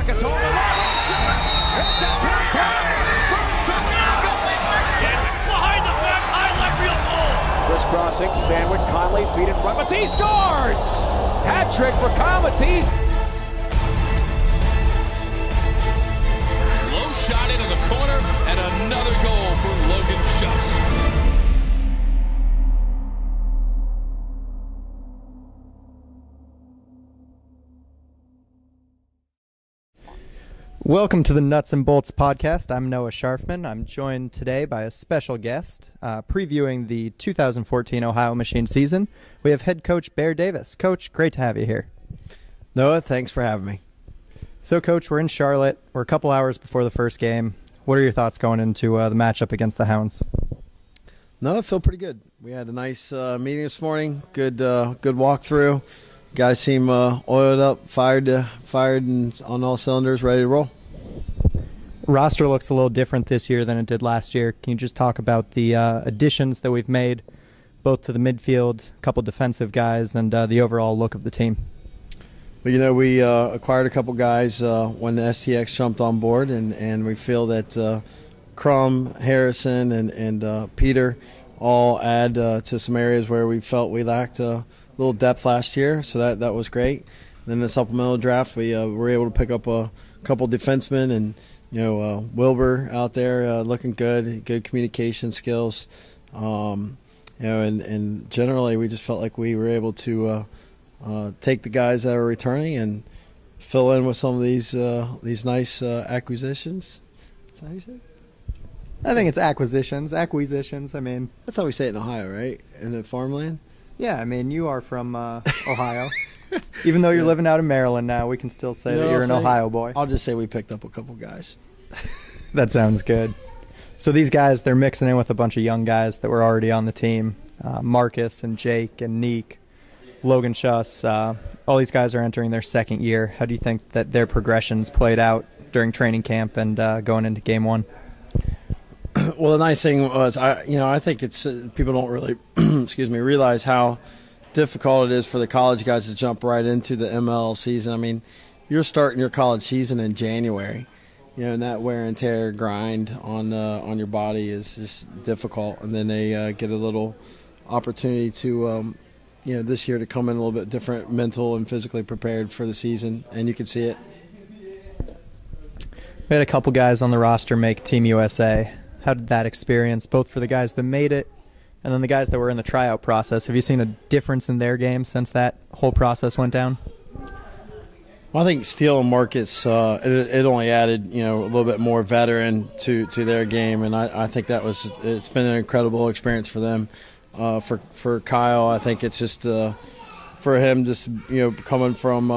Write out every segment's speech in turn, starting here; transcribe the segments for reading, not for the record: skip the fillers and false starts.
Marcus over Wilson. It's a two-point. First Behind the back, highlight real goal. crisscrossing, Stanwyck, Conley, feet in front. Matisse scores! Hat trick for Kyle Matisse. Low shot into the corner, and another goal for Logan Schuss. Welcome to the Nuts and Bolts podcast. I'm Noah Scharfman. I'm joined today by a special guest previewing the 2014 Ohio Machine season. We have head coach Bear Davis. Coach, great to have you here. Noah, thanks for having me. So, Coach, we're in Charlotte. We're a couple hours before the first game. What are your thoughts going into the matchup against the Hounds? No, I feel pretty good. We had a nice meeting this morning. Good walkthrough. Guys seem oiled up, fired and on all cylinders, ready to roll. Roster looks a little different this year than it did last year. Can you just talk about the additions that we've made, both to the midfield, a couple defensive guys, and the overall look of the team? Well, we acquired a couple guys when the STX jumped on board, and we feel that Crum, Harrison, and Peter all add to some areas where we felt we lacked a little depth last year, so that was great. Then the supplemental draft, we were able to pick up a couple defensemen, and Wilbur out there looking good communication skills. And generally we just felt like we were able to take the guys that are returning and fill in with some of these nice acquisitions. Is that how you say it? I think it's acquisitions. I mean, that's how we say it in Ohio, right? In the farmland. Yeah, I mean, you are from Ohio. Even though you're living out in Maryland now, we can still say that you're an Ohio boy. I'll just say we picked up a couple guys. That sounds good. So these guys, they're mixing in with a bunch of young guys that were already on the team. Marcus and Jake and Neek, Logan Schuss. All these guys are entering their second year. How do you think that their progressions played out during training camp and going into game one? Well, the nice thing was, I think it's people don't really, realize how difficult it is for the college guys to jump right into the ML season. I mean, you're starting your college season in January, and that wear and tear grind on your body is just difficult. And then they get a little opportunity to, this year to come in a little bit different, mental and physically prepared for the season, and you can see it. We had a couple guys on the roster make Team USA. How did that experience, both for the guys that made it and then the guys that were in the tryout process? Have you seen a difference in their game since that whole process went down? Well, I think Steele and Marcus, it only added, a little bit more veteran to their game, and I think it's been an incredible experience for them. For Kyle, I think it's just for him, just coming from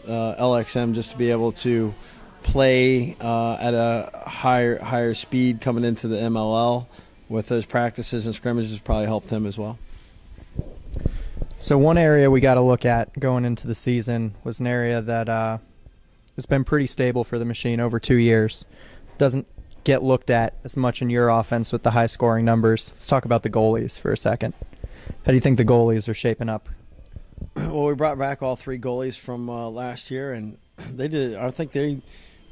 LXM, just to be able to play at a higher speed coming into the MLL with those practices and scrimmages probably helped him as well. So one area we got to look at going into the season was an area that has been pretty stable for the Machine over 2 years. Doesn't get looked at as much in your offense with the high scoring numbers. Let's talk about the goalies for a second. How do you think the goalies are shaping up? Well, we brought back all three goalies from last year, and they did. I think they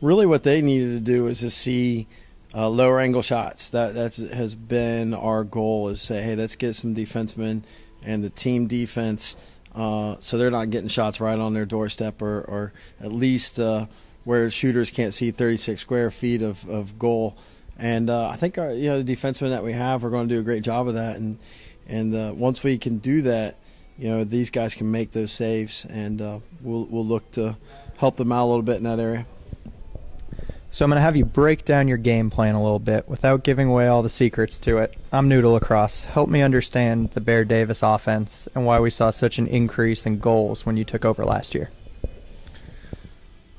really what they needed to do is to see lower angle shots. That has been our goal, is say, hey, let's get some defensemen and the team defense so they're not getting shots right on their doorstep or at least where shooters can't see 36 square feet of goal. And I think the defensemen that we have are going to do a great job of that. And once we can do that, these guys can make those saves, and we'll look to help them out a little bit in that area. So I'm going to have you break down your game plan a little bit without giving away all the secrets to it. I'm new to lacrosse. Help me understand the Bear Davis offense and why we saw such an increase in goals when you took over last year.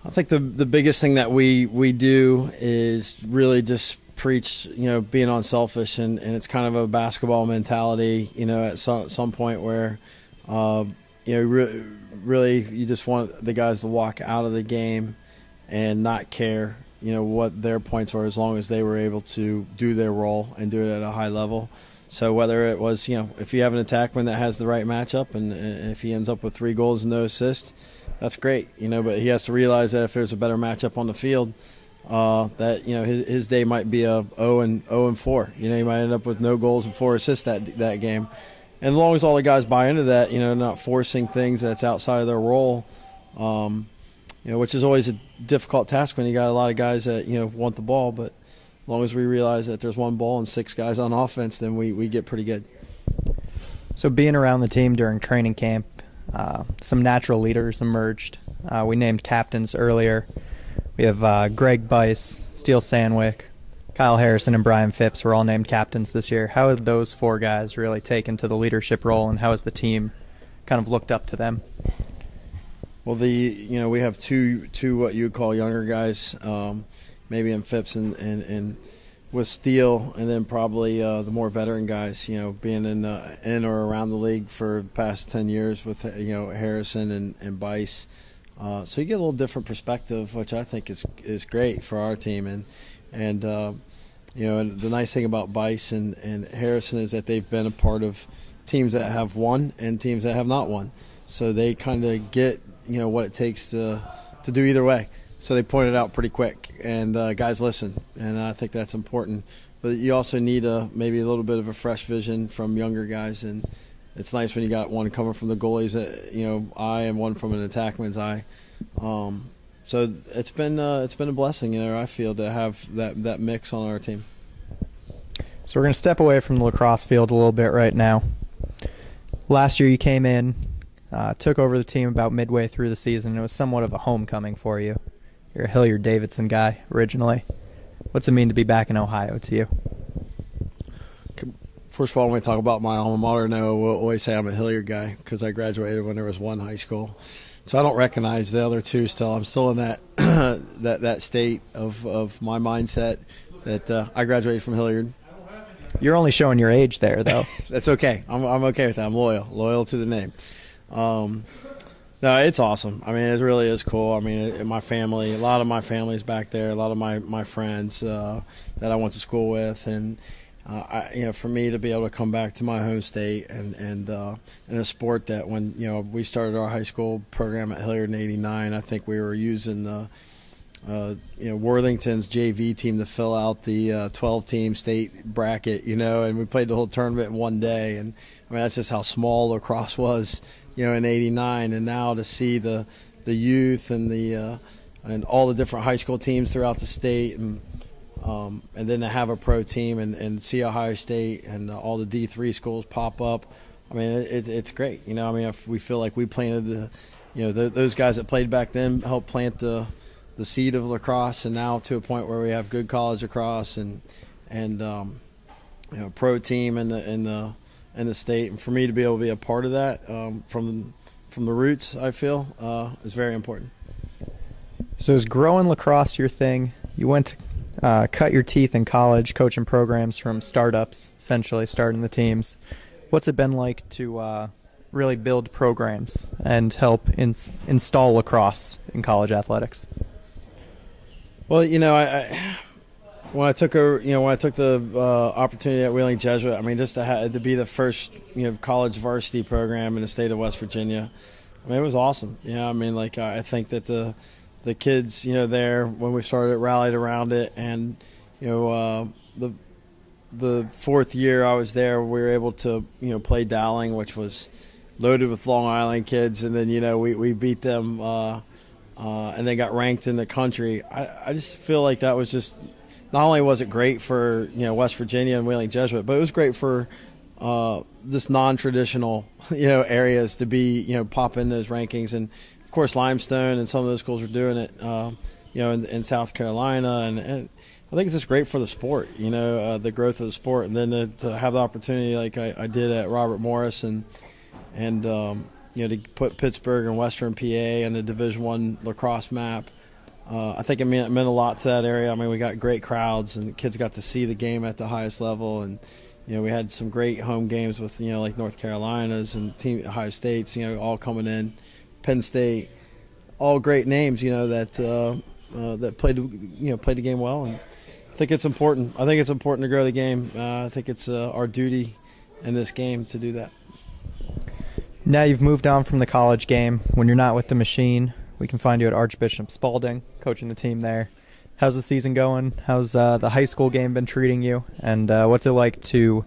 I think the biggest thing that we do is really just preach, being unselfish, and it's kind of a basketball mentality, at some point where, really you just want the guys to walk out of the game and not care, what their points were, as long as they were able to do their role and do it at a high level. So whether it was, if you have an attackman that has the right matchup and if he ends up with 3 goals and no assists, that's great, but he has to realize that if there's a better matchup on the field, that his day might be a 0-4. He might end up with no goals and 4 assists that game. And as long as all the guys buy into that, not forcing things that's outside of their role, which is always a difficult task when you got a lot of guys that want the ball. But as long as we realize that there's 1 ball and 6 guys on offense, then we get pretty good. So being around the team during training camp, some natural leaders emerged. We named captains earlier. We have Greg Bice, Steele Sandwick, Kyle Harrison, and Brian Phipps were all named captains this year. How have those 4 guys really taken to the leadership role, and how has the team kind of looked up to them? Well, we have two what you would call younger guys, maybe in Phipps and with Steele, and then probably the more veteran guys, being in or around the league for the past 10 years with Harrison and Bice. So you get a little different perspective, which I think is great for our team. And the nice thing about Bice and Harrison is that they've been a part of teams that have won and teams that have not won. So they kind of get what it takes to do either way. So they point it out pretty quick, and guys listen, and I think that's important. But you also need maybe a little bit of a fresh vision from younger guys, and it's nice when you got one coming from the goalie's eye and one from an attackman's eye. So it's been a blessing, I feel, to have that mix on our team. So we're going to step away from the lacrosse field a little bit right now. Last year you came in, took over the team about midway through the season. It was somewhat of a homecoming for you. You're a Hilliard-Davidson guy originally. What's it mean to be back in Ohio to you? First of all, when we talk about my alma mater, we'll always say I'm a Hilliard guy because I graduated when there was 1 high school. So I don't recognize the other 2 still. I'm still in that that state of my mindset that I graduated from Hilliard. You're only showing your age there, though. That's okay. I'm okay with that. I'm loyal to the name. No, it's awesome. I mean, it really is cool. I mean, my family, a lot of my family's back there, a lot of my friends that I went to school with, and for me to be able to come back to my home state and in a sport that when we started our high school program at Hilliard in '89, I think we were using Worthington's JV team to fill out the 12-team state bracket, and we played the whole tournament in one day, and I mean that's just how small lacrosse was. In '89, and now to see the youth and and all the different high school teams throughout the state, and then to have a pro team and see Ohio State and all the D3 schools pop up, I mean it's great. I mean if we feel like we planted those guys that played back then helped plant the seed of lacrosse, and now to a point where we have good college lacrosse and pro team in the state, and for me to be able to be a part of that from the roots, I feel is very important. So is growing lacrosse your thing? You went to cut your teeth in college, coaching programs from startups, essentially starting the teams. What's it been like to really build programs and help install lacrosse in college athletics? Well, when I took the opportunity at Wheeling Jesuit, I mean, just to be the first college varsity program in the state of West Virginia, I mean, it was awesome. I mean, I think that the kids there when we started rallied around it, and the 4th year I was there, we were able to play Dowling, which was loaded with Long Island kids, and then we beat them and they got ranked in the country. I just feel like that was just. Not only was it great for West Virginia and Wheeling Jesuit, but it was great for just non-traditional areas to be pop in those rankings. And of course Limestone and some of those schools are doing it in South Carolina, and I think it's just great for the sport, the growth of the sport, and then to have the opportunity like I did at Robert Morris and to put Pittsburgh and Western PA in the Division I lacrosse map. I think it meant a lot to that area. I mean, we got great crowds, and kids got to see the game at the highest level. And we had some great home games with like North Carolina's and Ohio State's, all coming in, Penn State, all great names, that played the game well. And think it's important. I think it's important to grow the game. I think it's our duty in this game to do that. Now you've moved on from the college game. When you're not with the machine, we can find you at Archbishop Spalding, coaching the team there. How's the season going? How's the high school game been treating you? And what's it like to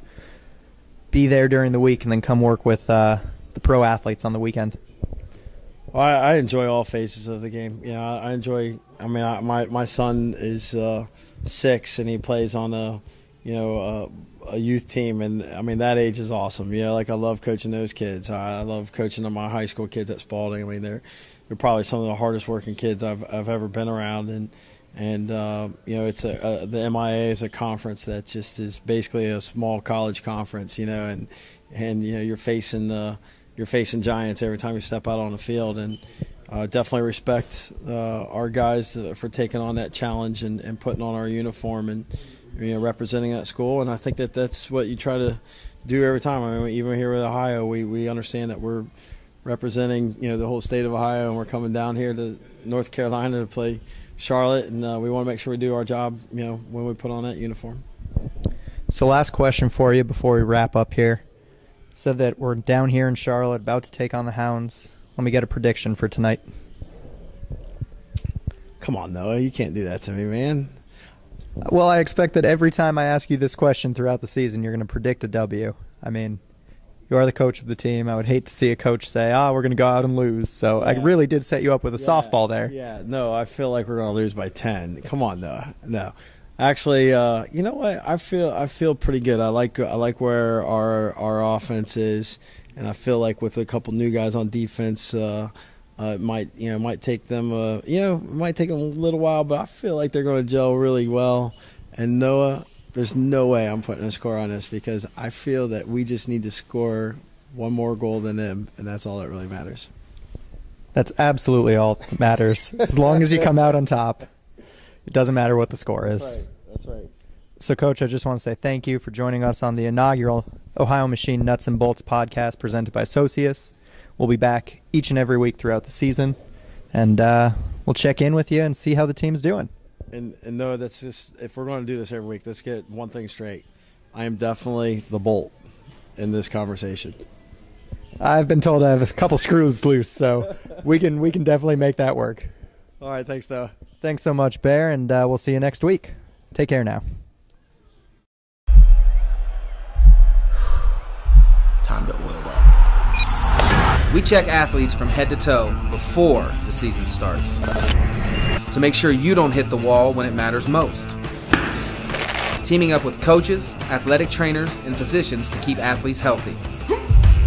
be there during the week and then come work with the pro athletes on the weekend? Well, I enjoy all phases of the game. You know, I enjoy. I mean, my son is 6 and he plays on a youth team, and I mean that age is awesome. You know, like I love coaching those kids. I love coaching my high school kids at Spalding. I mean, they're probably some of the hardest working kids I've ever been around, and you know, it's the MIA is a conference that just is basically a small college conference. You know, and you know you're facing giants every time you step out on the field, and definitely respect our guys for taking on that challenge and putting on our uniform and, you know, representing that school. And I think that's what you try to do every time. I mean, even here with Ohio, we understand that we're representing, you know, the whole state of Ohio, and we're coming down here to North Carolina to play Charlotte, and we want to make sure we do our job, you know, when we put on that uniform. So last question for you before we wrap up here. Said that we're down here in Charlotte about to take on the Hounds. Let me get a prediction for tonight. Come on, Noah. You can't do that to me, man. Well, I expect that every time I ask you this question throughout the season, you're going to predict a W. I mean, you are the coach of the team. I would hate to see a coach say, we're going to go out and lose. So yeah. I really did set you up with a softball there. Yeah, no, I feel like we're going to lose by 10. Come on, Noah. No. Actually, you know what? I feel pretty good. I like where our offense is, and I feel like with a couple new guys on defense, it might take them a little while, but I feel like they're going to gel really well. And Noah, there's no way I'm putting a score on this, because I feel that we just need to score one more goal than them, and that's all that really matters. That's absolutely all that matters. As long as you come out on top, it doesn't matter what the score is. That's right. So, Coach, I just want to say thank you for joining us on the inaugural Ohio Machine Nuts and Bolts podcast presented by Socius. We'll be back each and every week throughout the season, and we'll check in with you and see how the team's doing. And no, that's just, if we're going to do this every week, let's get one thing straight. I am definitely the bolt in this conversation. I've been told I have a couple screws loose, so we can definitely make that work. All right, thanks, Noah. Thanks so much, Bear, and we'll see you next week. Take care now. Time to oil up. We check athletes from head to toe before the season starts to make sure you don't hit the wall when it matters most. Teaming up with coaches, athletic trainers, and physicians to keep athletes healthy.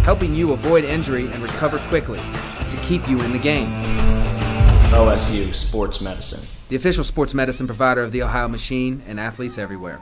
Helping you avoid injury and recover quickly to keep you in the game. OSU Sports Medicine, the official sports medicine provider of the Ohio Machine and athletes everywhere.